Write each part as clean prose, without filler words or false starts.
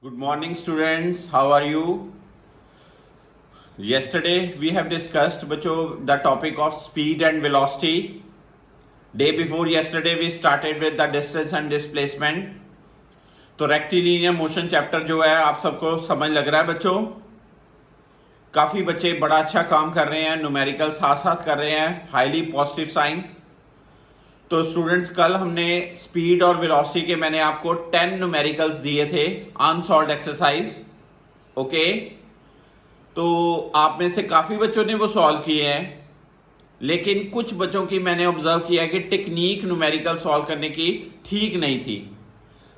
Good morning, students. How are you? Yesterday we have discussed बच्चों the topic of speed and velocity. Day before yesterday we started with the distance and displacement. तो rectilinear motion chapter जो है आप सबको समझ लग रहा है बच्चों. काफ़ी बच्चे बड़ा अच्छा काम कर रहे हैं, न्यूमेरिकल साथ साथ कर रहे हैं, हाईली पॉजिटिव साइन. तो स्टूडेंट्स कल हमने स्पीड और वेलोसिटी के मैंने आपको 10 न्यूमेरिकल्स दिए थे अनसॉल्व्ड एक्सरसाइज. ओके, तो आप में से काफ़ी बच्चों ने वो सॉल्व किए हैं, लेकिन कुछ बच्चों की मैंने ऑब्जर्व किया कि टेक्निक न्यूमेरिकल सॉल्व करने की ठीक नहीं थी.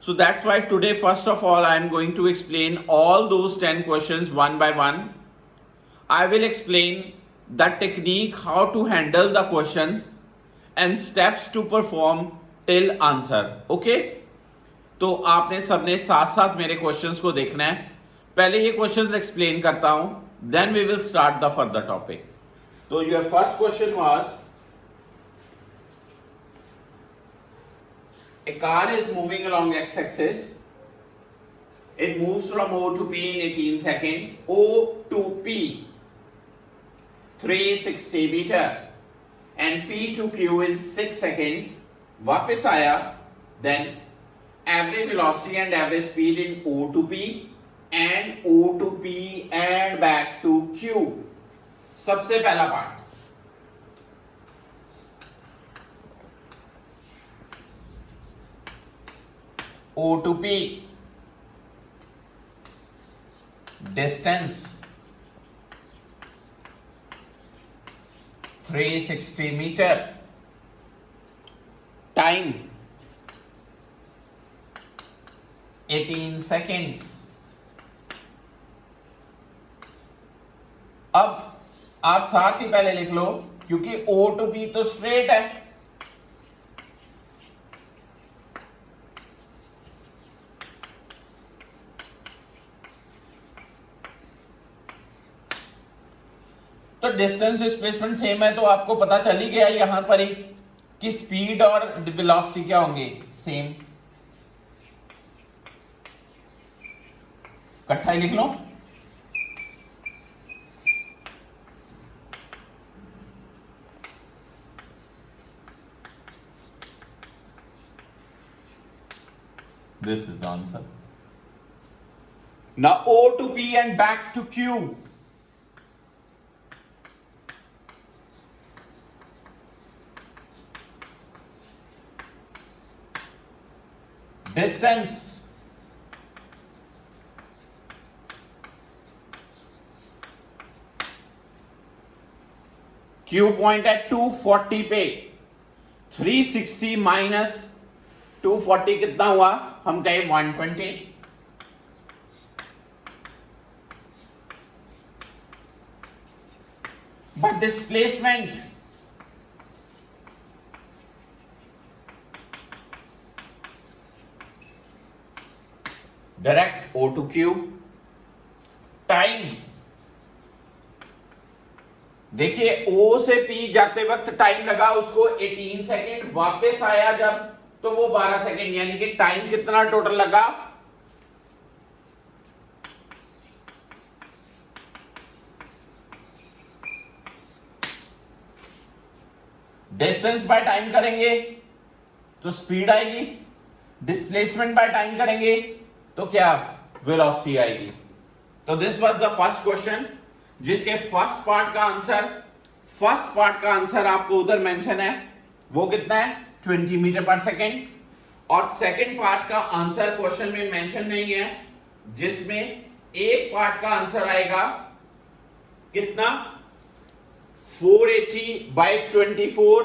So that's why today first of all I am going to explain all those 10 questions one by one. I will explain the technique how to handle the questions and steps to perform till answer. Okay? तो आपने सबने साथ साथ मेरे questions को देखना है. पहले ये क्वेश्चंस एक्सप्लेन करता हूं, then we will start the further topic. तो your first question was, a car is moving along x-axis. It moves from O to P in 18 seconds. O to P 360 meter. And P to Q in 6 seconds. वापस आया, then average velocity and average speed in O to P and O to P and back to Q. सबसे पहला part, O to P distance 360 meter, time 18 seconds. अब आप साथ ही पहले लिख लो, क्योंकि O to P तो स्ट्रेट है, तो डिस्टेंस डिस्प्लेसमेंट सेम है, तो आपको पता चल ही गया यहां पर ही कि स्पीड और वेलोसिटी क्या होंगे, सेम. इकट्ठा ही लिख लो. This is the answer. Now O to P and back to Q. Distance Q point है 240 पे, 360 माइनस 240 कितना हुआ, हम कहें 120. But displacement direct O to Q. Time देखिए, O से P जाते वक्त टाइम लगा उसको 18 सेकेंड, वापस आया जब तो वो 12 सेकेंड, यानी कि टाइम कितना टोटल लगा, डिस्टेंस बाय टाइम करेंगे तो स्पीड आएगी, डिस्प्लेसमेंट बाय टाइम करेंगे तो क्या, वेलोसिटी आएगी. तो this was the first question, जिसके फर्स्ट पार्ट का आंसर आपको उधर मेंशन है, वो कितना है 20 मीटर पर सेकेंड. और सेकंड पार्ट का आंसर क्वेश्चन में मेंशन नहीं है, जिसमें एक पार्ट का आंसर आएगा कितना, 480 by 24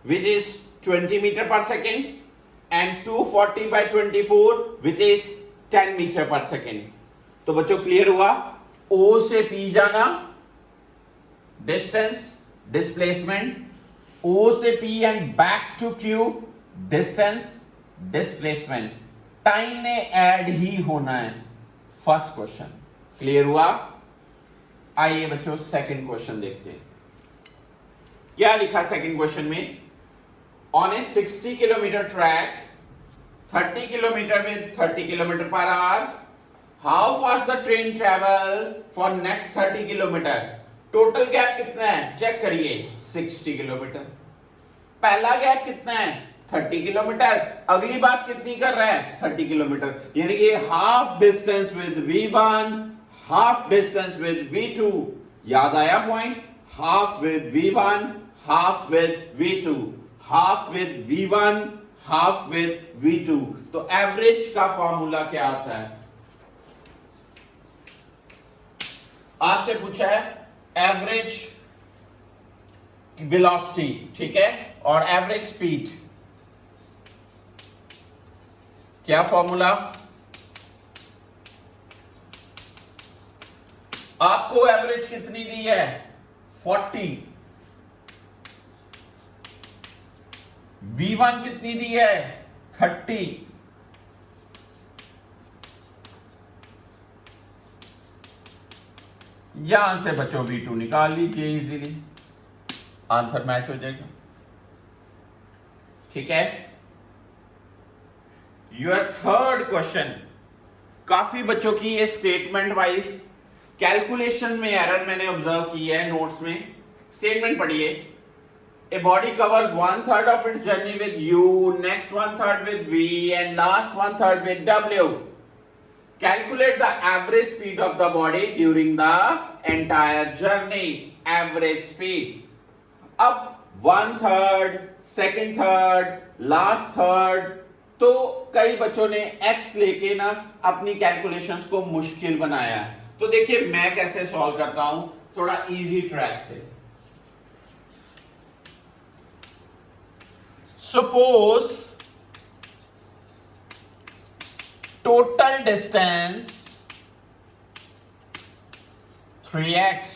which is 20 meter per second and 240 by 24 which is 10 meter पर सेकेंड. तो बच्चों क्लियर हुआ, O से P जाना डिस्टेंस डिस्प्लेसमेंट, O से P and back to Q distance displacement. Time ने ऐड ही होना है. फर्स्ट क्वेश्चन क्लियर हुआ. आइए बच्चों सेकंड क्वेश्चन देखते हैं. क्या लिखा सेकंड क्वेश्चन में, on A 60 kilometre track 30 kilometre with 30 kilometre per hour, how fast the train travel for next 30 kilometre. Total gap कितना है चेक करिए 60 किलोमीटर। पहला गैप कितना है 30 किलोमीटर। अगली बात कितनी कर रहा है 30 किलोमीटर, यानी कि half distance with V1 half distance with V2। याद आया point, half with V1 half with V2, half with V1 half with V2। तो एवरेज का फॉर्मूला क्या आता है, आपसे पूछा है एवरेज वेलोसिटी, ठीक है, और एवरेज स्पीड। क्या फॉर्मूला, आपको एवरेज कितनी दी है 40, V1 कितनी दी है 30, यहां से बच्चों V2 निकाल लीजिए इजीली, आंसर मैच हो जाएगा। ठीक है, योर थर्ड क्वेश्चन, काफी बच्चों की ये स्टेटमेंट वाइज कैलकुलेशन में एरर मैंने ऑब्जर्व की है नोट्स में। स्टेटमेंट पढ़िए, a body covers 1/3 of its journey with U, next 1/3 with V and last 1/3 with W। Calculate the average speed of the body during the entire journey. Average speed. अब 1/3, second third, last third, तो कई बच्चों ने x लेके ना अपनी calculations को मुश्किल बनाया है। तो देखिए मैं कैसे सॉल्व करता हूं, थोड़ा इजी ट्रैक से। सपोज टोटल डिस्टेंस 3x,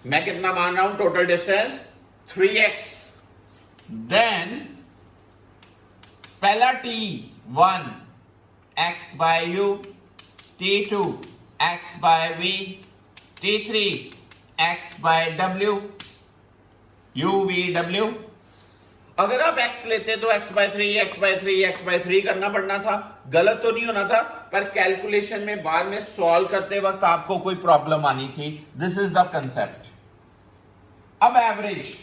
मैं कितना मान रहा हूं टोटल डिस्टेंस 3x, देन पहला T1 x by u, T2 x by v, T3 x by w, u v w। अगर आप x लेते तो x by 3, x by 3, x by 3 करना पड़ना था, गलत तो नहीं होना था, पर कैलकुलेशन में बाद में सॉल्व करते वक्त आपको कोई प्रॉब्लम आनी थी। This is the concept. अब average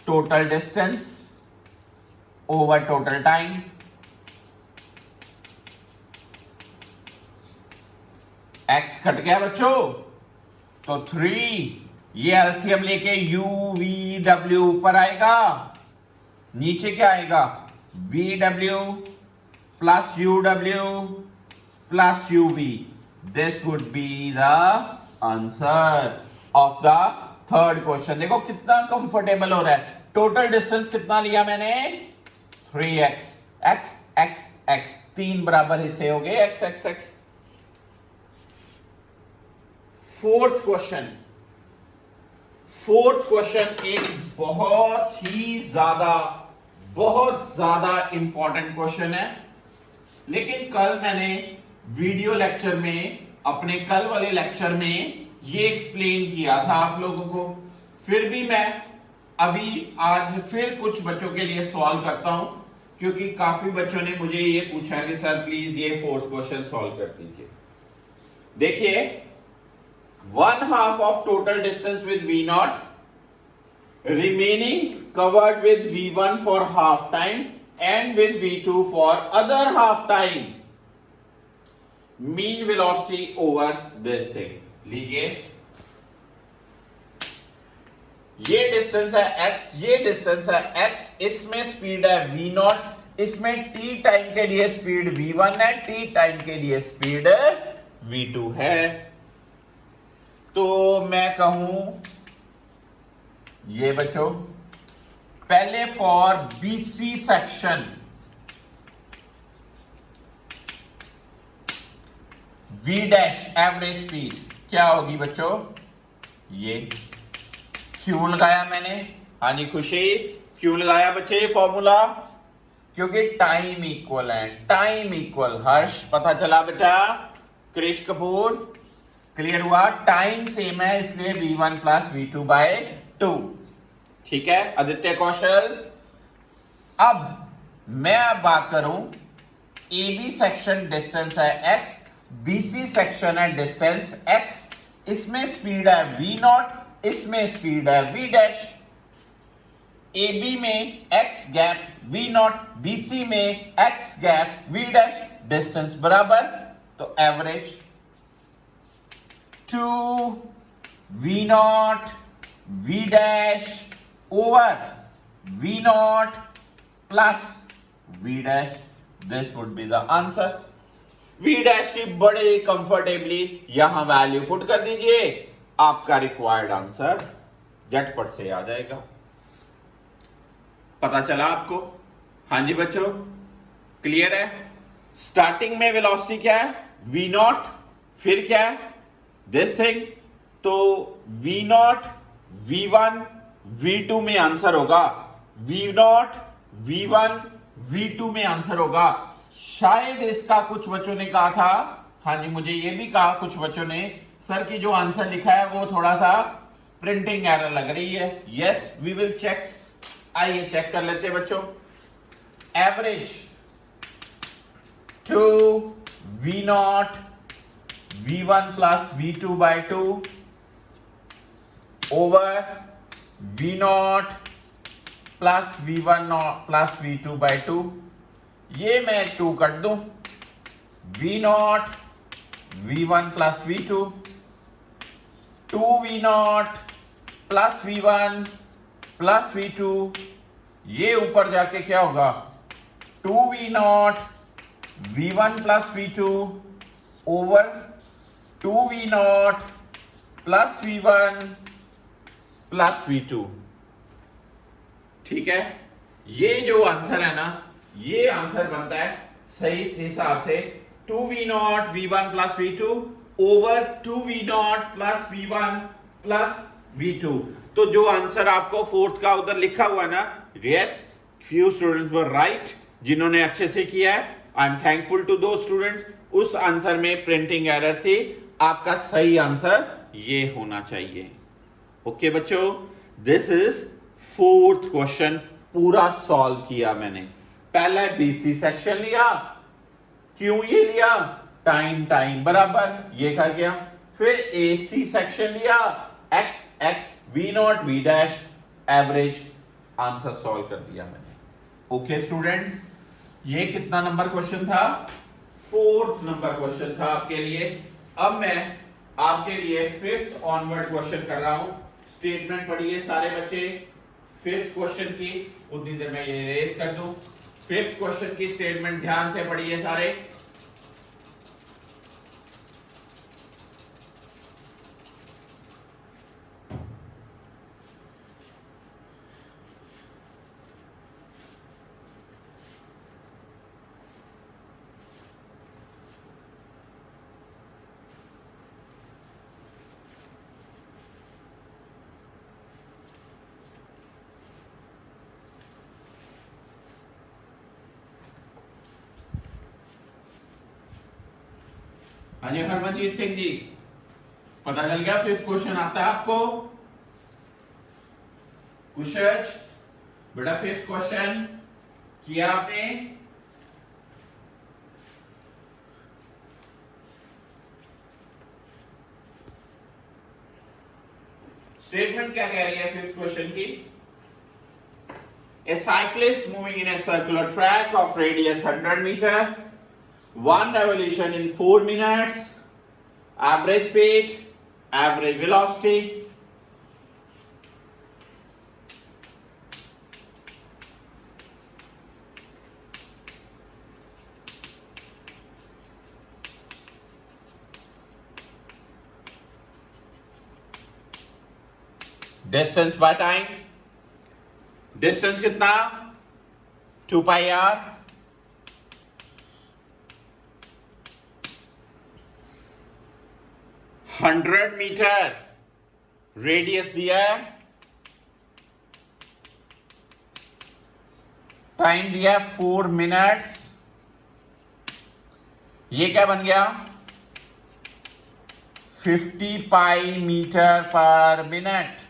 total distance over total time, x cut गया बच्चों तो 3, ये एलसीएम लेके u v w ऊपर आएगा, नीचे क्या आएगा v w plus u w plus u v। This would be the answer of the third question. देखो कितना कंफर्टेबल हो रहा है। टोटल डिस्टेंस कितना लिया मैंने 3x, x x x, 3 बराबर हिस्से हो गए x x x। Fourth question एक बहुत ज्यादा इंपॉर्टेंट क्वेश्चन है, लेकिन कल मैंने वीडियो लेक्चर में, अपने कल वाले लेक्चर में ये एक्सप्लेन किया था आप लोगों को। फिर भी मैं अभी आज फिर कुछ बच्चों के लिए सॉल्व करता हूं, क्योंकि काफी बच्चों ने मुझे ये पूछा कि सर प्लीज ये फोर्थ क्वेश्चन सॉल्व कर दीजिए। देखिए 1/2 of total distance with V0, remaining covered with V1 for half time and with V2 for other half time, mean velocity over this thing। लीजिए ये डिस्टेंस है x, ये distance है x, इसमें speed है V0, इसमें t टाइम के लिए स्पीड V1 है, t टाइम के लिए स्पीड V2 है। तो मैं कहूं ये बच्चों, पहले for BC section V dash average speed क्या होगी बच्चों, ये क्यों लगाया मैंने, हाँ जी खुशी, क्यों लगाया बच्चे ये फॉर्मूला, क्योंकि टाइम इक्वल है, टाइम इक्वल। हर्ष पता चला बेटा, कृष कपूर क्लियर हुआ, टाइम सेम है इसलिए V1 प्लस V2 बाय 2। ठीक है आदित्य कौशल। अब मैं बात करूं ए बी सेक्शन डिस्टेंस है x, BC सेक्शन है डिस्टेंस x, इसमें स्पीड है v नॉट, इसमें स्पीड है v डैश। AB में x gap v not, BC में x gap v dash, distance बराबर, तो average 2 v not v dash over v not plus v dash, this would be the answer. v dash की बड़े comfortably यहां value put कर दीजिए, आपका required answer झटपट से आ जाएगा। पता चला आपको? हाँ जी बच्चों, क्लियर है? स्टार्टिंग में वेलोसिटी क्या है? v नॉट, फिर क्या है? This thing. तो v नॉट v1 v2 में आंसर होगा, v नॉट v1 v2 में आंसर होगा। शायद इसका कुछ बच्चों ने कहा था, हाँ जी मुझे ये भी कहा कुछ बच्चों ने, सर की जो आंसर लिखा है वो थोड़ा सा प्रिंटिंग एरर लग रही है। यस वी विल चेक, आइए चेक कर लेते हैं बच्चों। Average 2 v not v1 plus v2 by 2 over v not plus v1 not plus v2 by 2, ये मैं 2 कर दूं, v not v1 plus v2, 2v not plus v1 plus v2, ये ऊपर जाके क्या होगा 2v not v1 plus v2 over 2v not plus v1 plus v2। ठीक है, ये जो आंसर है ना, ये आंसर बनता है सही हिसाब से 2v not v1 plus v2 over 2v not plus v1 plus v2। तो जो आंसर आपको फोर्थ का उधर लिखा हुआ है ना, yes few students were right, जिन्होंने अच्छे से किया है, आई एम थैंकफुल टू दो स्टूडेंट्स। उस आंसर में प्रिंटिंग एरर थी, आपका सही आंसर ये होना चाहिए। ओके बच्चों, दिस इज फोर्थ क्वेश्चन, पूरा सॉल्व किया मैंने। पहला बीसी सेक्शन लिया, क्यों ये लिया? टाइम बराबर ये कर गया। फिर एसी सेक्शन लिया, x x v not v dash, average, answer solve कर दिया मैंने। ओके स्टूडेंट्स, ये कितना नंबर क्वेश्चन था? फोर्थ नंबर क्वेश्चन था आपके लिए। अब मैं आपके लिए फिफ्थ ऑनवर्ड क्वेश्चन कर रहा हूं। स्टेटमेंट पढ़िए सारे बच्चे फिफ्थ क्वेश्चन की, उतनी देर में ये रेस कर दूं। फिफ्थ क्वेश्चन की स्टेटमेंट ध्यान से पढ़िए सारे। हाँ जी हरमनजीत सिंह जी, पता चल गया फिफ्थ क्वेश्चन आता है आपको? कुशज बेटा फिफ्थ क्वेश्चन किया आपने? स्टेटमेंट क्या कह रही है फिफ्थ क्वेश्चन की? A cyclist moving in a circular track of radius 100 meter, one revolution in 4 minutes, average speed, average velocity, distance by time, distance कितना? 2 pi r, hundred meter radius दिया है, टाइम दिया 4 minutes, ये क्या बन गया? 50 pi meter पर minute.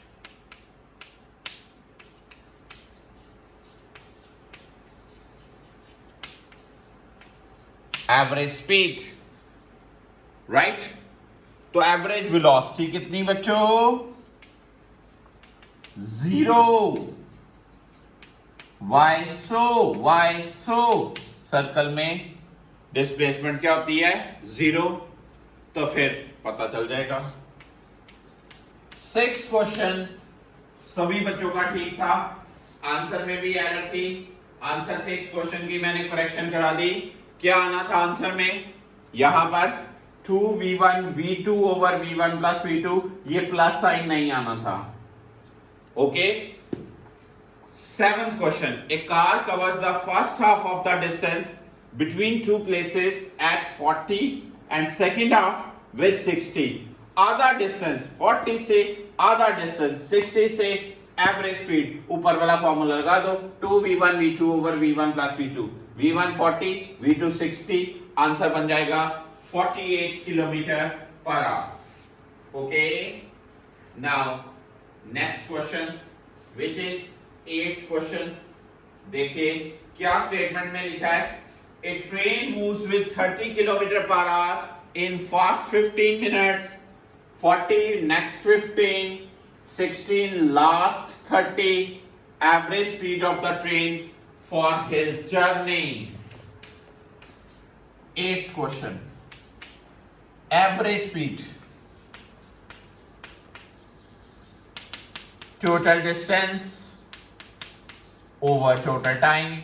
Average speed, right. तो एवरेज वेलोसिटी कितनी बच्चों? 0। वाई सो सर्कल में डिस्प्लेसमेंट क्या होती है? 0। तो फिर पता चल जाएगा। 6 क्वेश्चन सभी बच्चों का ठीक था, आंसर में भी एरर थी। आंसर 6 क्वेश्चन की मैंने करेक्शन करा दी। क्या आना था आंसर में? यहां पर 2v1 v2 over v1 plus v2, ये प्लस साइन नहीं आना था। Okay. 7th question, a car covers the first half of the distance between two places at 40 and second half with 60. आधा डिस्टेंस 40 से, आधा डिस्टेंस 60 से, एवरेज स्पीड ऊपर वाला फॉर्मूला लगा दो, 2v1 v2 over v1 plus v2, v1 40 v2 60, answer बन जाएगा 48 किलोमीटर पर hour. Okay. Now next question which is 8th question. देखिए क्या स्टेटमेंट में लिखा है, a train moves with 30 kilometre पर hour in fast 15 minutes, 40 next 15, 16 लास्ट 30, average speed of the train for his journey. 8th question, average speed, total distance over total time.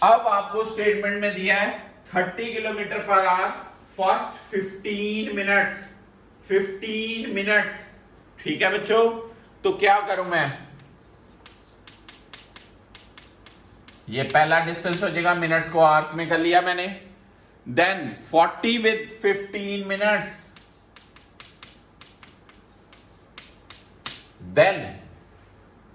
अब आपको statement में दिया है 30 kilometre per hour first 15 minutes, 15 minutes. ठीक है बच्चों, तो क्या करूं मैं? ये पहला डिस्टेंस हो जाएगा, मिनट्स को आवर्स में कर लिया मैंने। देन 40 विद 15 मिनट्स, देन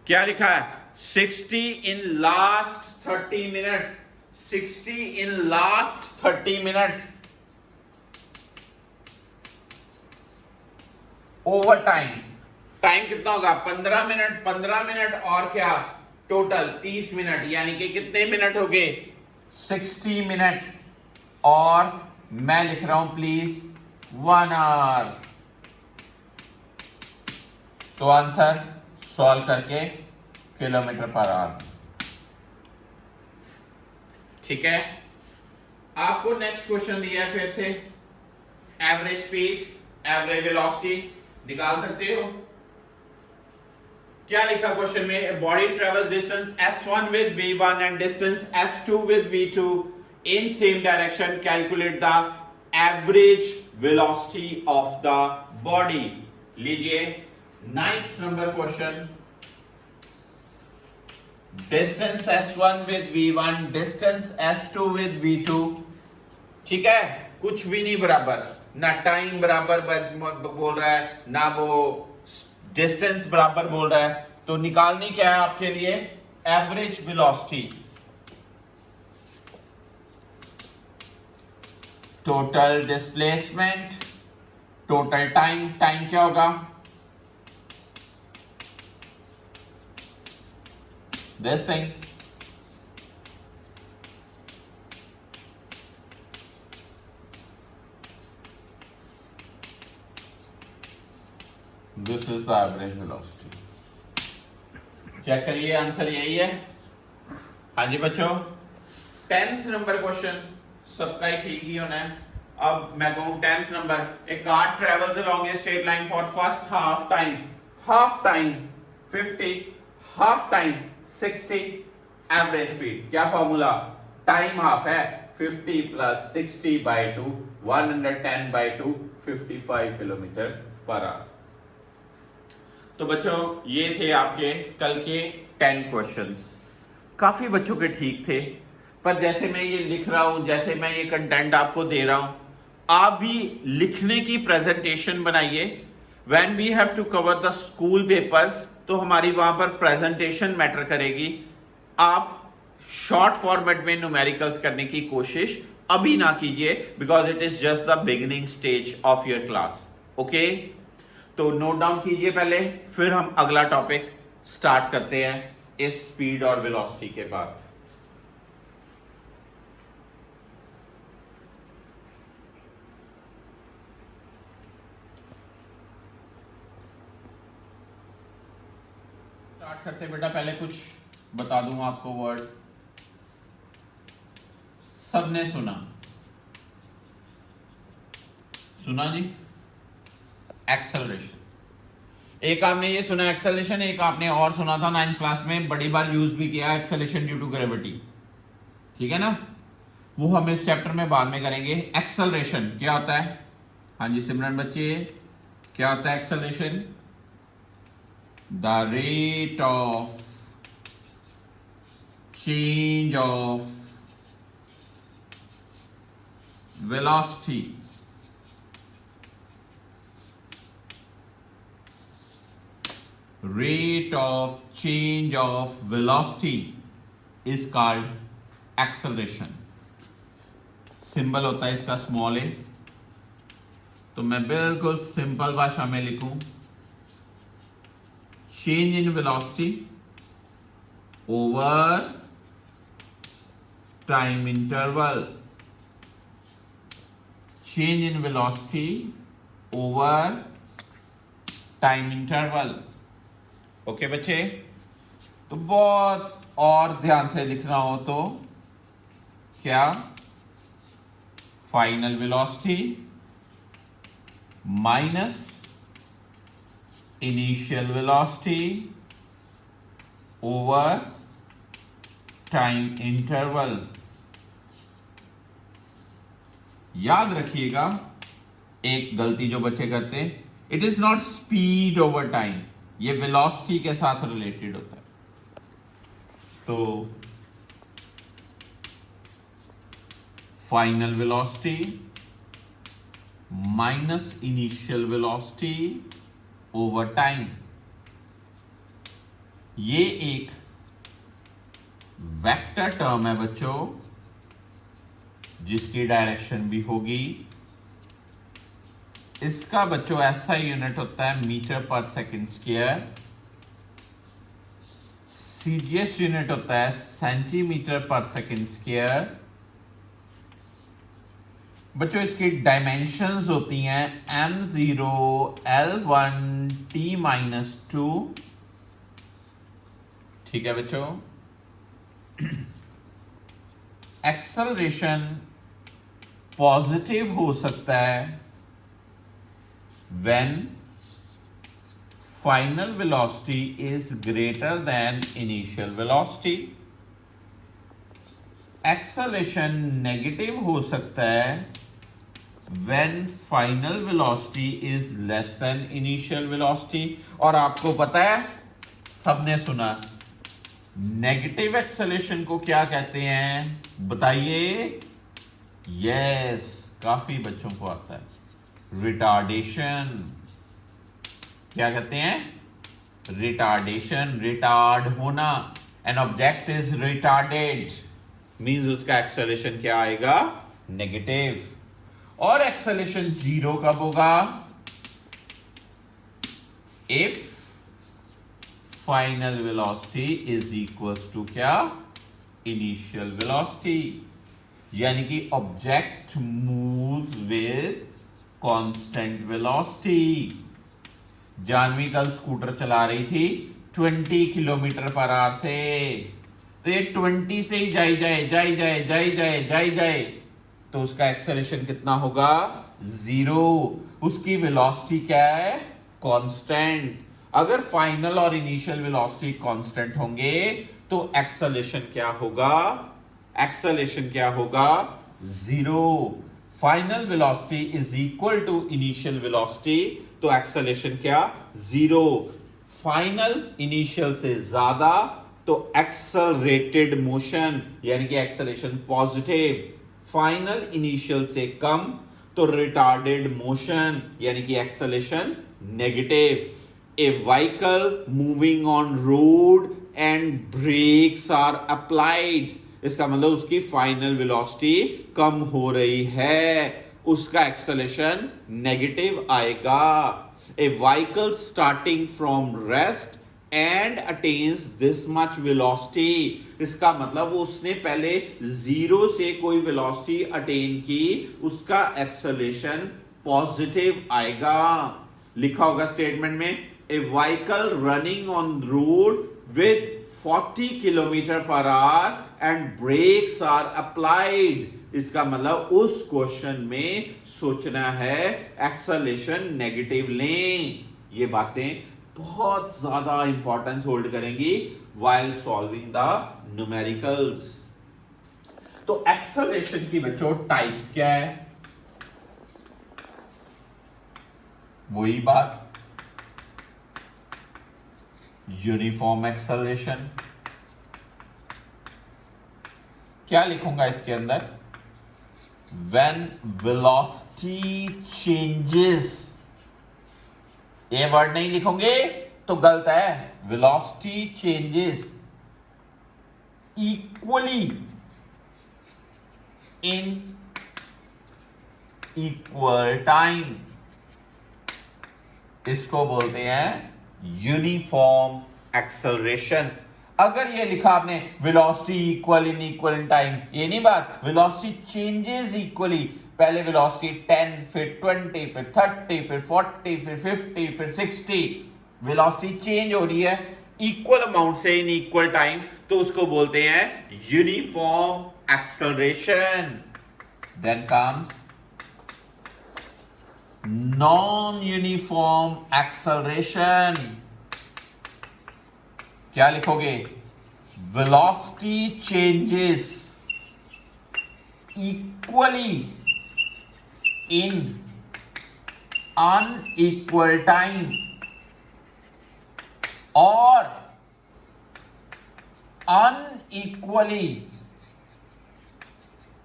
क्या लिखा है? 60 in last 30 minutes, 60 in last 30 minutes, over time. Time कितना होगा? 15 मिनट, 15 मिनट और क्या? टोटल 30 मिनट, यानी कि कितने मिनट हो गए? 60 मिनट। और मैं लिख रहा हूं प्लीज 1 आवर। तो आंसर सॉल्व करके किलोमीटर पर आवर। ठीक है। आपको नेक्स्ट क्वेश्चन दिया है फिर से, एवरेज स्पीड, एवरेज वेलोसिटी निकाल सकते हो। क्या लिखा क्वेश्चन में? Body travel distance s1 with v1 and distance s2 with v2 in same direction, calculate the average velocity of the body. लीजिए 9th number question, distance s1 with v1, distance s2 with v2। ठीक है, कुछ भी नहीं बराबर, ना time बराबर बोल रहा है, ना वो डिस्टेंस बराबर बोल रहा है। तो निकालनी क्या है आपके लिए? Average velocity, total displacement, total time. Time क्या होगा? this thing, this is the average velocity। Check करिए, आंसर यही है। हाँ जी बच्चों, 10th नंबर क्वेश्चन सबका ही ठीक ही होना है। अब मैं कहूं 10th number, A car travels along a straight line for first half time, half time 50, half time 60, average speed. क्या फॉर्मूला? टाइम हाफ है 50 plus 60 by 2, 110 by 2, 55 kilometre per hour. तो बच्चों ये थे आपके कल के 10 क्वेश्चंस। काफी बच्चों के ठीक थे, पर जैसे मैं ये लिख रहा हूं, जैसे मैं ये कंटेंट आपको दे रहा हूं, आप भी लिखने की प्रेजेंटेशन बनाइए। When we have to cover the school papers, तो हमारी वहां पर प्रेजेंटेशन मैटर करेगी। आप शॉर्ट फॉर्मेट में न्यूमेरिकल्स करने की कोशिश अभी ना कीजिए, because it is just the beginning stage of your class. Okay, तो नोट डाउन कीजिए पहले, फिर हम अगला टॉपिक स्टार्ट करते हैं इस स्पीड और वेलोसिटी के बाद। स्टार्ट करते बेटा, पहले कुछ बता दूं आपको वर्ड। सबने सुना जी, एक्सेलरेशन। एक आपने ये सुना एक्सेलरेशन, एक आपने और सुना था 9th क्लास में, बड़ी बार यूज भी किया, एक्सेलरेशन ड्यू टू ग्रेविटी। ठीक है ना, वो हम इस चैप्टर में बाद में करेंगे। एक्सेलरेशन क्या होता है? हाँ जी सिमरन बच्चे, क्या होता है acceleration? The rate of change of velocity rate of change of velocity is called acceleration। Symbol होता है इसका स्मॉल ए। तो मैं बिल्कुल सिंपल भाषा में लिखूं, change in velocity over time interval, change in velocity over time interval. Okay बच्चे, तो बहुत और ध्यान से लिखना हो तो क्या, final velocity minus initial velocity over time interval. याद रखिएगा एक गलती जो बच्चे करते हैं, it is not speed over time, ये वेलोसिटी के साथ रिलेटेड होता है। तो final velocity minus initial velocity over time, ये एक वेक्टर टर्म है बच्चों, जिसकी डायरेक्शन भी होगी। इसका बच्चों ऐसा यूनिट होता है मीटर पर सेकंड स्क्वायर, सीजीएस यूनिट होता है सेंटीमीटर पर सेकंड स्क्वायर। बच्चों इसकी डायमेंशंस होती हैं m0 l1 t-2। ठीक है बच्चों, एक्सेलरेशन पॉजिटिव हो सकता है when final velocity is greater than initial velocity। acceleration negative हो सकता है when final velocity is less than initial velocity। और आपको पता है, सबने सुना, नेगेटिव एक्सेलरेशन को क्या कहते हैं बताइए? यस, काफी बच्चों को आता है, रिटार्डेशन। क्या कहते हैं? रिटार्डेशन, रिटार्ड होना। An object is retarded means उसका एक्सेलरेशन क्या आएगा? नेगेटिव। और एक्सेलरेशन जीरो कब होगा? If final velocity is equals to क्या? Initial velocity. यानी कि object moves with constant velocity. Janvi कल स्कूटर चला रही थी 20 किलोमीटर पर आवर से, तो ये 20 से ही जाई जाए तो उसका एक्सेलरेशन कितना होगा? 0। उसकी वेलोसिटी क्या है? कांस्टेंट। अगर फाइनल और इनिशियल वेलोसिटी कांस्टेंट होंगे तो एक्सेलरेशन क्या होगा? एक्सेलरेशन क्या होगा? 0। Final velocity is equal to initial velocity, तो एक्सेलरेशन क्या? 0। फाइनल इनिशियल से ज्यादा तो एक्सेलरेटेड मोशन, यानी कि एक्सेलरेशन पॉजिटिव। फाइनल इनिशियल से कम तो रिटार्डेड मोशन, यानी कि acceleration negative. A vehicle moving on road and brakes are applied, इसका मतलब उसकी फाइनल वेलोसिटी कम हो रही है, उसका एक्सेलरेशन नेगेटिव आएगा। A vehicle starting from rest and attains this much velocity, इसका मतलब उसने पहले 0 से कोई वेलोसिटी अटेन की, उसका एक्सेलरेशन पॉजिटिव आएगा। लिखा होगा स्टेटमेंट में, a vehicle running on road with 40 kilometer पर hour and brakes are applied. इसका मतलब उस क्वेश्चन में सोचना है एक्सेलरेशन नेगेटिव लें। ये बातें बहुत ज्यादा इंपॉर्टेंस होल्ड करेंगी व्हाइल सॉल्विंग द न्यूमेरिकल्स। तो एक्सेलरेशन की बच्चों टाइप्स क्या है? वही बात, यूनिफॉर्म एक्सेलरेशन। क्या लिखूंगा इसके अंदर? व्हेन वेलोसिटी चेंजेस, ये वर्ड नहीं लिखोगे तो गलत है। Velocity changes equally in equal time, इसको बोलते हैं यूनिफॉर्म एक्सेलरेशन। अगर ये लिखा आपने velocity equal in equal time, ये नहीं बात। वेलोसिटी चेंजेस इक्वली, पहले वेलोसिटी 10 फिर 20 फिर 30 फिर 40 फिर 50 फिर 60, वेलोसिटी चेंज हो रही है इक्वल अमाउंट से इन इक्वल टाइम, तो उसको बोलते हैं uniform acceleration. Then comes non-uniform acceleration। क्या लिखोगे? velocity changes equally in unequal time or unequally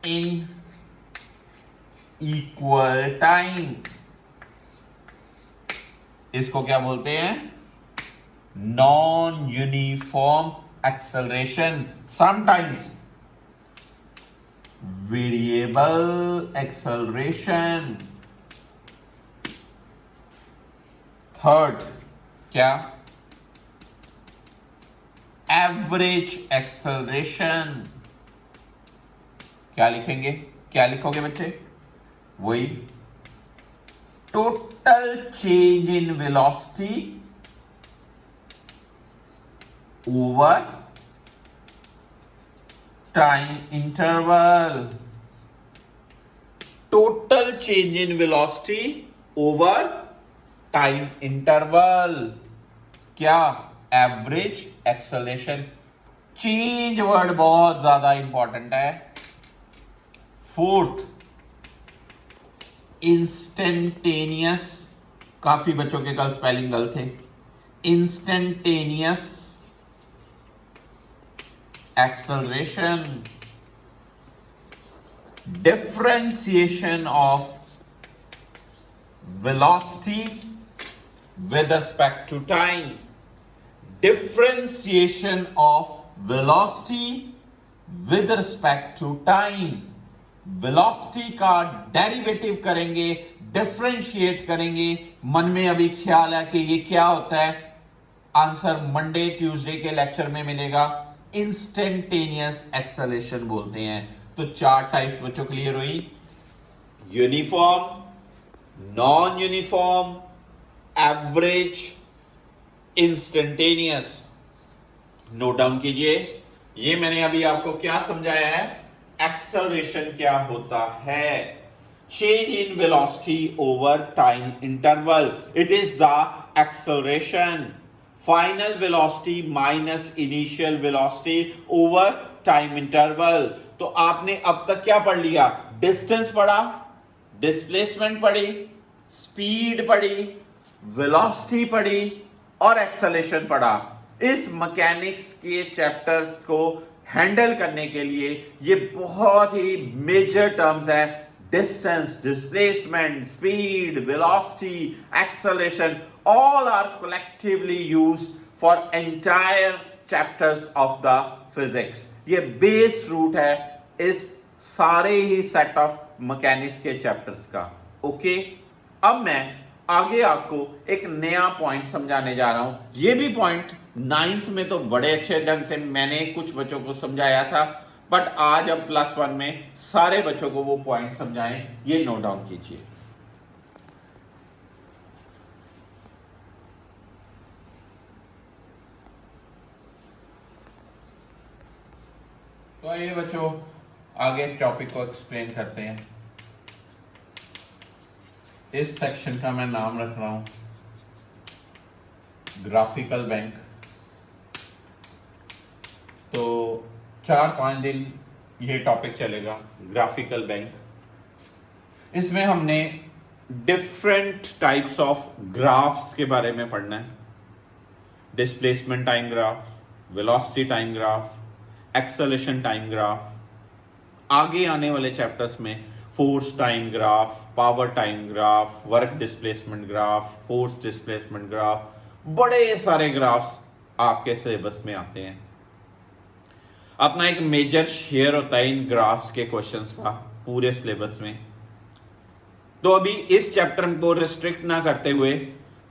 in equal time। इसको क्या बोलते हैं? Non uniform acceleration, sometimes variable acceleration. Third क्या? Average acceleration. क्या लिखेंगे? क्या लिखोगे बच्चे? वही total change in velocity over time interval। total change in velocity over time interval क्या? Average acceleration. चेंज वर्ड बहुत ज्यादा इंपॉर्टेंट है। फोर्थ इंस्टेंटेनियस, काफी बच्चों के कल स्पेलिंग गलत थे। Instantaneous acceleration, differentiation of velocity with respect to time. Differentiation of velocity with respect to time. Velocity का डेरिवेटिव करेंगे, डिफरेंशिएट करेंगे। मन में अभी ख्याल है कि ये क्या होता है, आंसर मंडे ट्यूसडे के लेक्चर में मिलेगा। इंस्टेंटेनियस एक्सेलरेशन बोलते हैं। तो चार टाइप्स बच्चों क्लियर हुई? Uniform, non uniform, average, instantaneous. Note down कीजिए। ये मैंने अभी आपको क्या समझाया है? एक्सेलरेशन क्या होता है? Change in velocity over time interval, it is the acceleration. Final velocity minus initial velocity over time interval. तो आपने अब तक क्या पढ़ लिया? डिस्टेंस पढ़ा, डिस्प्लेसमेंट पढ़ी, स्पीड पढ़ी, वेलोसिटी पढ़ी और एक्सेलरेशन पढ़ा। इस मैकेनिक्स के चैप्टर्स को हैंडल करने के लिए ये बहुत ही मेजर टर्म्स है। Distance, displacement, speed, velocity, acceleration, all are collectively used for entire chapters of the physics। ये बेस रूट है इस सारे ही सेट ऑफ मैकेनिक्स के चैप्टर्स का। ओके, अब मैं आगे आपको एक नया पॉइंट समझाने जा रहा हूं। ये भी पॉइंट 9th में तो बड़े अच्छे ढंग से मैंने कुछ बच्चों को समझाया था, बट आज अब +1 में सारे बच्चों को वो पॉइंट समझाएं। ये नोट डाउन कीजिए। तो आइए बच्चों आगे टॉपिक को एक्सप्लेन करते हैं। इस सेक्शन का मैं नाम रख रहा हूं ग्राफिकल बैंक। तो 4-5 दिन ये टॉपिक चलेगा ग्राफिकल बैंक। इसमें हमने डिफरेंट टाइप्स ऑफ ग्राफ्स के बारे में पढ़ना है। Displacement time graph, velocity time graph, acceleration time graph, आगे आने वाले चैप्टर्स में force time graph, power time graph, work displacement graph, force displacement graph, बड़े सारे ग्राफ्स आपके सिलेबस में आते हैं। अपना एक मेजर शेयर होता है इन ग्राफ्स के क्वेश्चंस का पूरे सिलेबस में। तो अभी इस चैप्टर को रिस्ट्रिक्ट ना करते हुए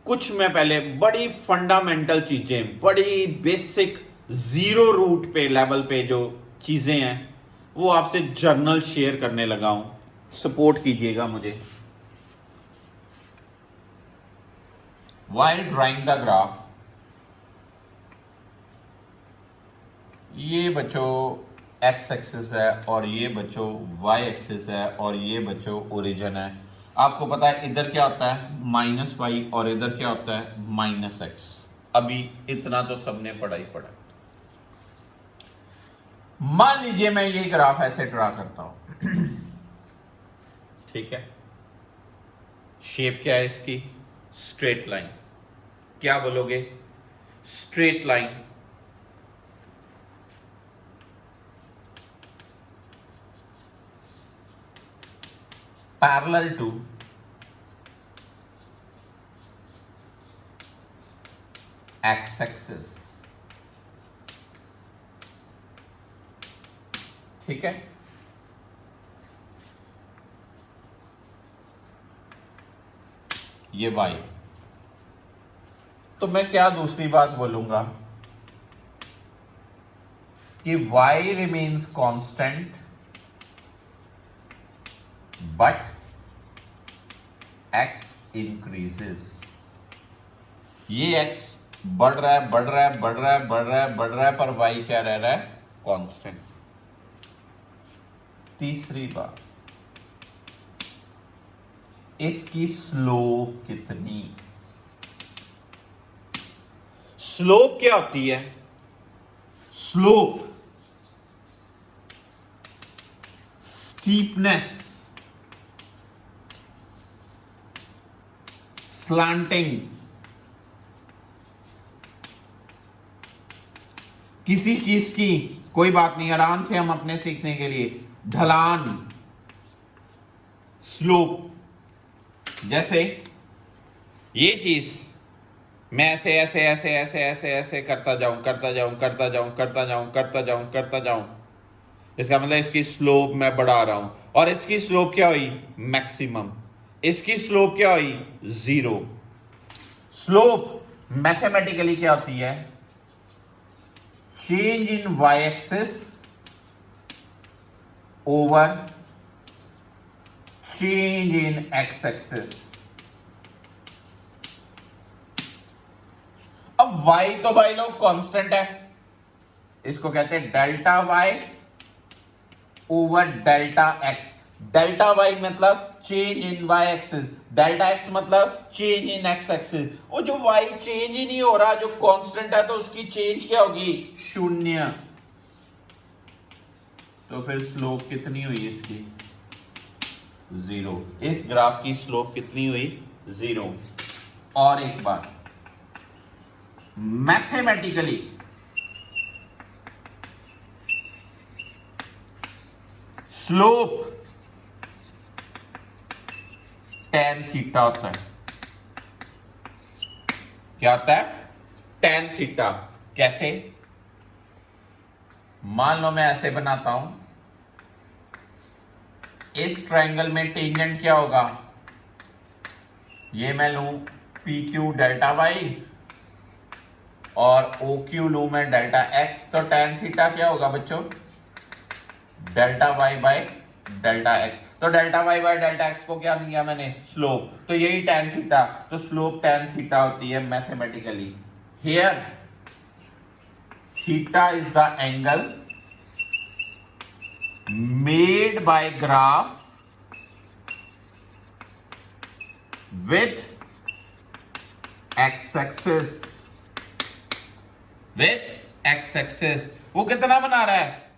कुछ मैं पहले बड़ी फंडामेंटल चीजें, बड़ी बेसिक जीरो रूट पे लेवल पे जो चीजें हैं वो आपसे जर्नल शेयर करने लगा हूं। सपोर्ट कीजिएगा मुझे। व्हाइल ड्राइंग द ग्राफ, ये बच्चों एक्स एक्सिस है और ये बच्चों वाई एक्सिस है और ये बच्चों ओरिजिन है। आपको पता है इधर क्या होता है -y और इधर क्या होता है -x। अभी इतना तो सबने पढ़ा ही पढ़ा। मान लीजिए मैं ये ग्राफ ऐसे ड्रा करता हूं ठीक है। शेप क्या है इसकी? Straight line. क्या बोलोगे? Straight line. Parallel to x axis. ठीक है। ये y। तो मैं क्या दूसरी बात बोलूंगा कि y remains constant but x increases. ये x बढ़ रहा है, बढ़ रहा है, बढ़ रहा है, बढ़ रहा है, बढ़ रहा है, पर y क्या रह रहा है? कांस्टेंट। तीसरी बात, इसकी स्लोप कितनी? स्लोप क्या होती है? स्लोप स्टीपनेस, स्लैंटिंग, किसी चीज की, कोई बात नहीं, आराम से हम अपने सीखने के लिए, ढलान, स्लोप। जैसे ये चीज मैं ऐसे ऐसे ऐसे ऐसे ऐसे ऐसे करता जाऊं, करता जाऊं, करता जाऊं, करता जाऊं, करता जाऊं, करता जाऊं, इसका मतलब इसकी स्लोप मैं बढ़ा रहा हूं। और इसकी स्लोप क्या हुई? मैक्सिमम। इसकी स्लोप क्या हुई? 0। स्लोप मैथमेटिकली क्या होती है? Change in y axis over change in x axis. अब y तो भाई लोग कांस्टेंट है, इसको कहते हैं delta y over delta x। Delta y मतलब change in y axis, delta x मतलब चेंज इन x एक्सिस। और जो y चेंज ही नहीं हो रहा, जो कांस्टेंट है, तो उसकी चेंज क्या होगी? 0। तो फिर स्लोप कितनी हुई इसकी? 0। इस ग्राफ की स्लोप कितनी हुई? 0। और एक बात, मैथमेटिकली स्लोप tan थीटा होता है। क्या होता है? tan theta. कैसे? मान लो मैं ऐसे बनाता हूं, इस ट्रायंगल में टेंजेंट क्या होगा? ये मैं लूं PQ डेल्टा y और OQ लूं मैं डेल्टा x। तो tan थीटा क्या होगा बच्चों? Delta y by delta x। तो delta y by delta x को क्या दिया मैंने? स्लोप। तो यही tan थीटा। तो स्लोप tan थीटा होती है mathematically. Here theta is the angle made by graph with x-axis वो कितना बना रहा है?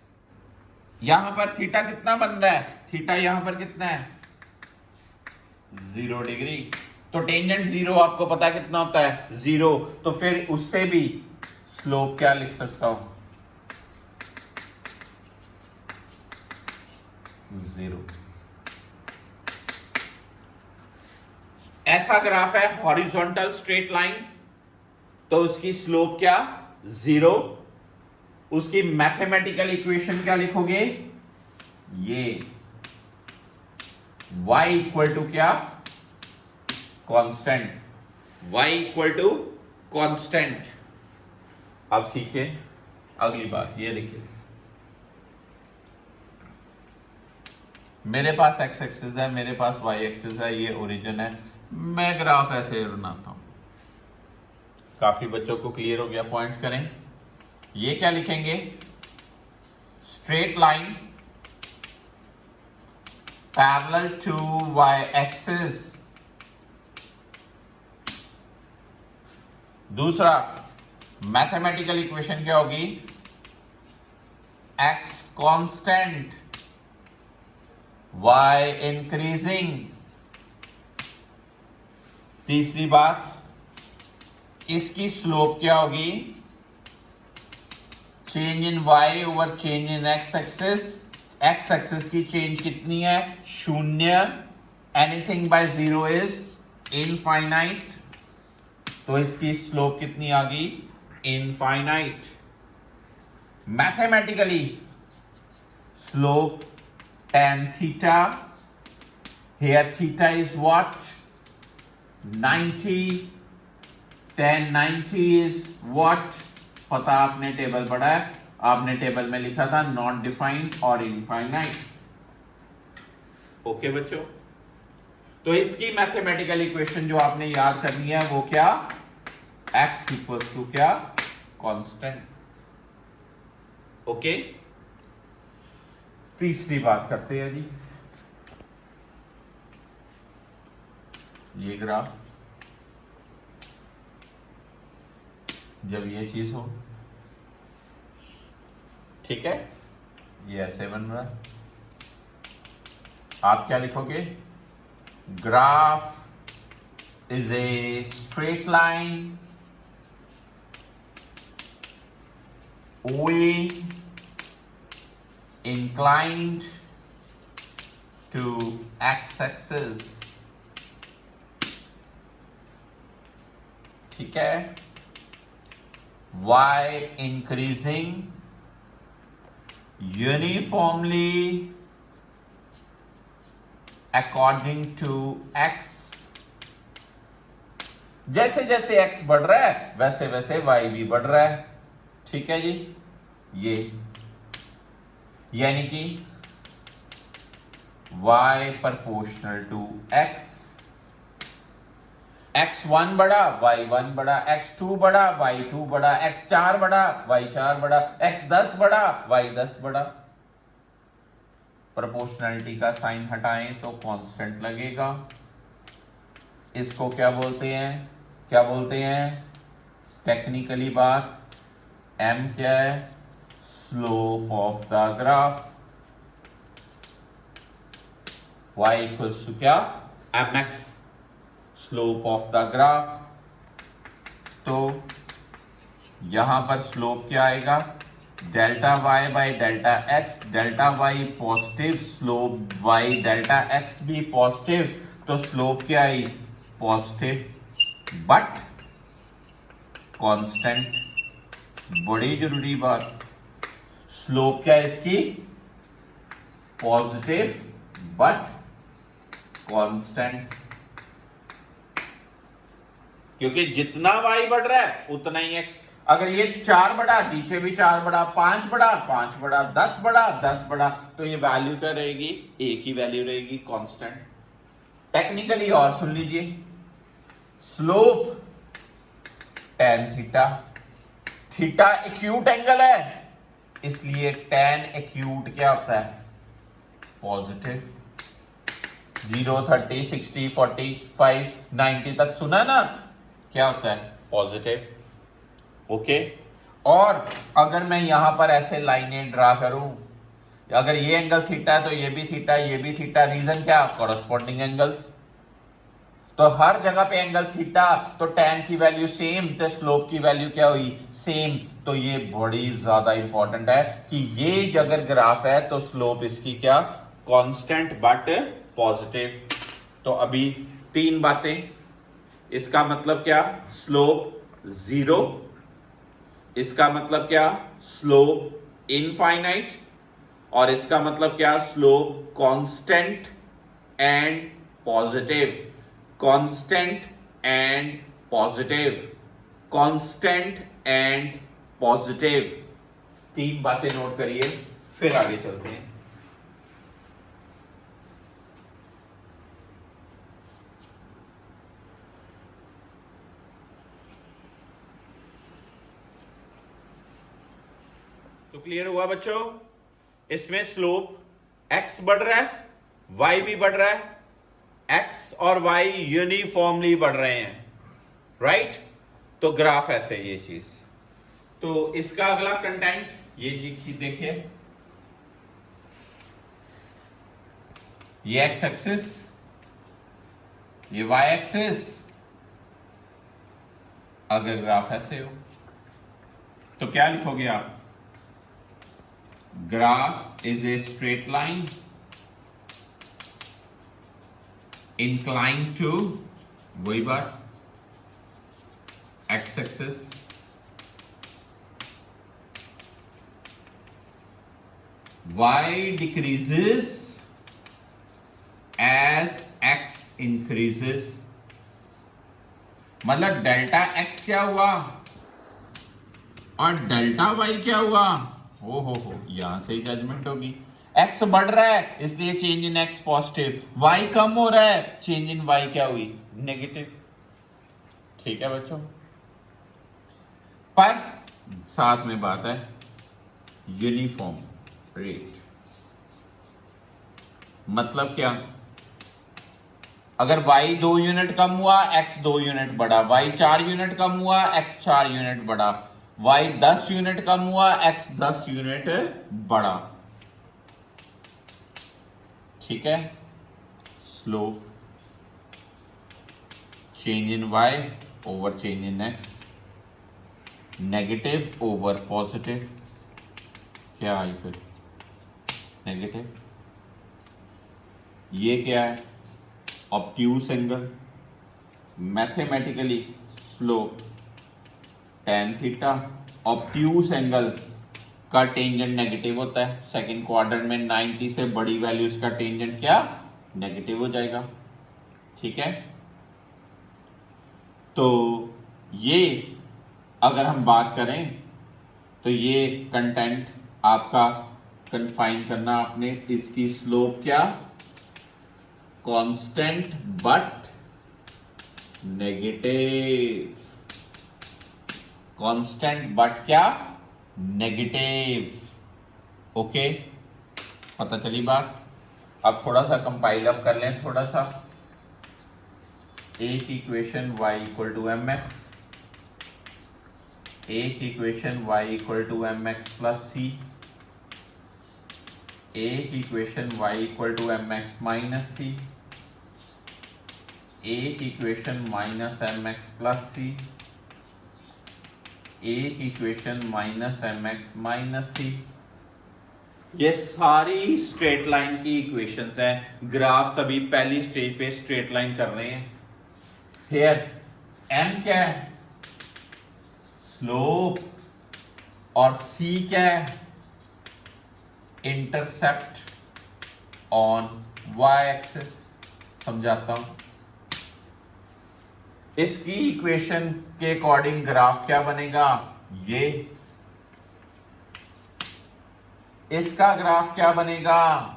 यहां पर थीटा कितना बन रहा है? थीटा यहां पर कितना है? 0 डिग्री। तो टेंजेंट 0 आपको पता है कितना होता है? 0। तो फिर उससे भी स्लोप क्या लिख सकता हूं? 0। ऐसा ग्राफ है हॉरिजॉन्टल स्ट्रेट लाइन, तो उसकी स्लोप क्या? 0। उसकी मैथमेटिकल इक्वेशन क्या लिखोगे? ये y इक्वल टू क्या? Constant. y equal to constant. अब सीखे अगली बात, ये देखिए मेरे पास x एक्सिस है, मेरे पास y एक्सिस है, ये ओरिजिन है, मैं ग्राफ ऐसे बनाता हूं। काफी बच्चों को क्लियर हो गया? पॉइंट्स करें। ये क्या लिखेंगे? Straight line parallel to y axis. दूसरा मैथमेटिकल इक्वेशन क्या होगी? x constant, y increasing. तीसरी बात, इसकी स्लोप क्या होगी? Change in y over change in x axis. x axis की चेंज कितनी है? 0। एनीथिंग बाय 0 इज इनफाइनाइट, तो इसकी स्लोप कितनी आ गई? Infinite. Mathematically slope tan theta, here theta is what? 90। tan 90 is what? पता आपने टेबल पढ़ा है, आपने टेबल में लिखा था नॉट डिफाइंड और इनफाइनाइट। ओके बच्चों, तो इसकी मैथमेटिकल इक्वेशन जो आपने याद करनी है वो क्या? x इक्वल टू क्या? कांस्टेंट। ओके, तीसरी बात करते हैं जी। ये ग्राफ जब ये चीज हो, ठीक है, ये ऐसे बन रहा है, आप क्या लिखोगे? Graph is a straight line OA inclined to x-axis। ठीक है, y increasing uniformly according to x। जैसे जैसे x बढ़ रहा है वैसे वैसे y भी बढ़ रहा है। ठीक है जी, ये यानी कि y proportional to x। x1 बड़ा, y1 बड़ा, x2 बड़ा, y2 बड़ा, x4 बड़ा, y4 बड़ा, x10 बड़ा, y10 बड़ा। प्रोपोर्शनलिटी का साइन हटाएं तो कांस्टेंट लगेगा। इसको क्या बोलते हैं? क्या बोलते हैं टेक्निकली बात? m क्या है? Slope of the graph. y equals to क्या? mx, slope of the graph. तो यहां पर स्लोप क्या आएगा? Delta y by delta x। Delta y positive, slope y delta x भी पॉजिटिव, तो स्लोप क्या आई? Positive but constant. बड़ी जरूरी बात, स्लोप क्या है इसकी? पॉजिटिव बट कांस्टेंट, क्योंकि जितना y बढ़ रहा है उतना ही x। अगर ये 4 बढ़ा, नीचे भी 4 बढ़ा, 5 बढ़ा, 5 बढ़ा, 10 बढ़ा, 10 बढ़ा, तो ये वैल्यू क्या रहेगी? एक ही वैल्यू रहेगी, कांस्टेंट। टेक्निकली और सुन लीजिए, slope tan theta, theta acute angle है, इसलिए tan एक्यूट क्या होता है? पॉजिटिव। 0, 30, 60, 45, 90 तक सुना ना, क्या होता है? पॉजिटिव। ओके। और अगर मैं यहां पर ऐसे लाइनें ड्रा करूं, अगर ये एंगल थीटा है तो ये भी थीटा, ये भी थीटा, रीजन क्या? Corresponding angles. तो हर जगह पे एंगल थीटा, तो tan की वैल्यू सेम, तो स्लोप की वैल्यू क्या हुई? सेम। तो ये बड़ी ज्यादा इंपॉर्टेंट है कि ये अगर ग्राफ है तो स्लोप इसकी क्या? Constant but positive. तो अभी 3 बातें। इसका मतलब क्या? स्लोप 0। इसका मतलब क्या? Slope infinite. और इसका मतलब क्या? Slope constant and positive. Constant and positive. Constant and positive. 3 बातें नोट करिए, फिर आगे चलते हैं। तो क्लियर हुआ बच्चों? इसमें स्लोप x बढ़ रहा है, y भी बढ़ रहा है, x और y यूनिफॉर्मली बढ़ रहे हैं, राइट? तो ग्राफ ऐसे, ये चीज। तो इसका अगला कंटेंट ये देखिए, ये x एक्सिस, ये y एक्सिस। अगर ग्राफ ऐसे हो तो क्या लिखोगे आप? Graph is a straight line inclined to, वही बात, x axis, y decreases as x increases। मतलब डेल्टा x क्या हुआ और डेल्टा y क्या हुआ? हो, यहां से ही जजमेंट होगी। x बढ़ रहा है इसलिए change in x positive, y कम हो रहा है, चेंज इन y क्या हुई? नेगेटिव। ठीक है बच्चों? पर साथ में बात है यूनिफॉर्म रेट। मतलब क्या? अगर y 2 यूनिट कम हुआ, x 2 यूनिट बढ़ा, y 4 यूनिट कम हुआ, x 4 यूनिट बढ़ा, y 10 यूनिट कम हुआ, x 10 यूनिट बढ़ा। ठीक है? Slope change in y over change in x, negative over positive, क्या आई फिर? नेगेटिव। ये क्या है? Obtuse angle. Mathematically slope tan theta. Obtuse angle का टेंजेंट नेगेटिव होता है। सेकंड क्वाड्रेंट में 90 से बड़ी वैल्यूज का टेंजेंट क्या? नेगेटिव हो जाएगा। ठीक है? तो ये अगर हम बात करें तो ये कंटेंट आपका कंफाइन करना आपने, इसकी स्लोप क्या? Constant but negative. Constant but क्या? नेगेटिव। ओके, पता चली बात? अब थोड़ा सा कंपाइल अप कर लें, थोड़ा सा। एक equation y equal to M X, एक equation y equal to M x plus C, एक equation y equal to M X minus C, एक equation minus M x plus C, एक equation minus M X minus C. ये सारी straight line की equations हैं। Graph सभी पहली stage पे स्ट्रेट लाइन कर रहे हैं। हियर m क्या है? स्लोप। और c क्या है? Intercept on y axis. समझाता हूं। इसकी इक्वेशन के अकॉर्डिंग ग्राफ क्या बनेगा? ये। इसका ग्राफ क्या बनेगा?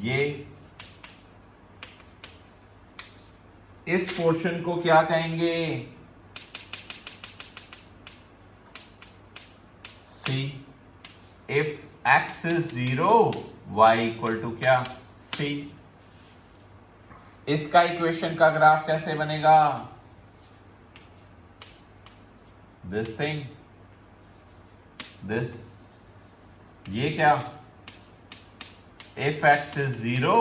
ये। इस पोर्शन को क्या कहेंगे? C. If x is 0 y equal to क्या, c। इसका इक्वेशन का ग्राफ कैसे बनेगा, दिस थिंग, दिस, ये क्या, if x is 0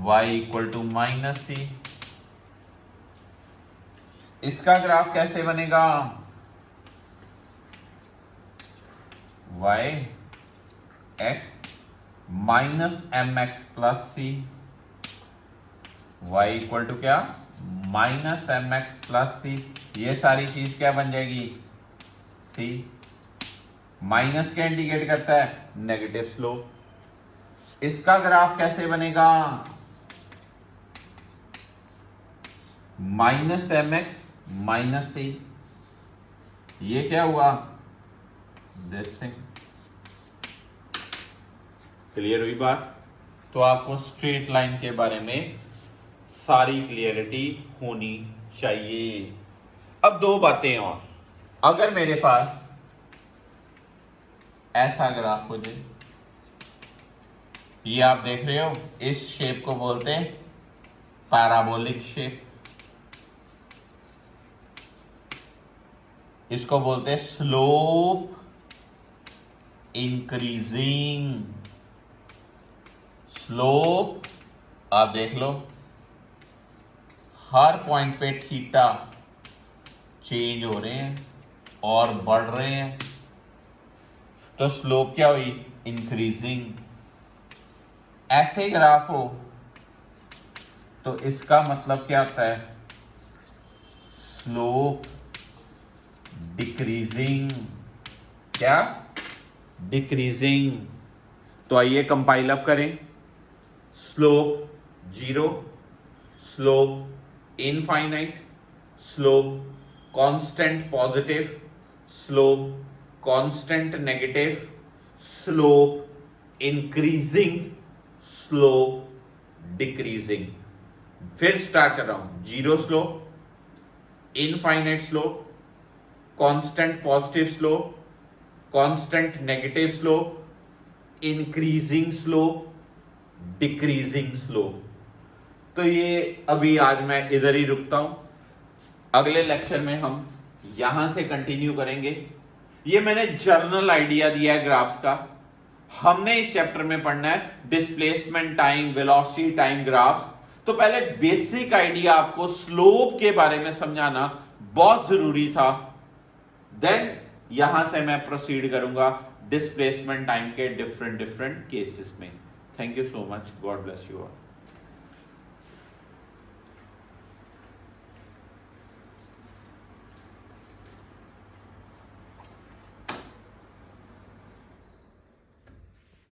y equal to minus c। इसका ग्राफ कैसे बनेगा, y x minus M x plus c, y equal to क्या, minus M x plus c. ये सारी चीज क्या बन जाएगी, c। माइनस क्या इंडिकेट करता है, नेगेटिव स्लोप। इसका ग्राफ कैसे बनेगा, minus M X minus C. ये क्या हुआ, दिस थिंग। क्लियर हुई बात। तो आपको स्ट्रेट लाइन के बारे में सारी क्लियरिटी होनी चाहिए। अब दो बातें और, अगर मेरे पास ऐसा ग्राफ हो जाए, ये आप देख रहे हो, इस शेप को बोलते हैं पैराबोलिक शेप, इसको बोलते हैं स्लोप इंक्रीजिंग। स्लोप आप देख लो, हर पॉइंट पे थीटा चेंज हो रहे हैं और बढ़ रहे हैं, तो स्लोप क्या हुई, इंक्रीजिंग। ऐसे ग्राफ हो तो इसका मतलब क्या होता है, स्लोप डिक्रीजिंग। क्या, डिक्रीजिंग। तो आइए कंपाइल अप करें। Slope 0, slope infinite, slope constant positive, slope constant negative, slope increasing, slope decreasing. फिर स्टार्ट कर रहा हूं, 0 slope, infinite slope, constant positive slope, constant negative slope, increasing slope, decreasing slope. तो ये अभी आज मैं इधर ही रुकता हूं, अगले लेक्चर में हम यहां से कंटिन्यू करेंगे। ये मैंने जर्नल आइडिया दिया है ग्राफ्स का। हमने इस चैप्टर में पढ़ना है displacement time, velocity time graphs. तो पहले बेसिक आइडिया आपको स्लोप के बारे में समझाना बहुत जरूरी था। देन यहां से मैं प्रोसीड करूंगा डिस्प्लेसमेंट टाइम के डिफरेंट केसेस में। Thank you so much, God bless you all.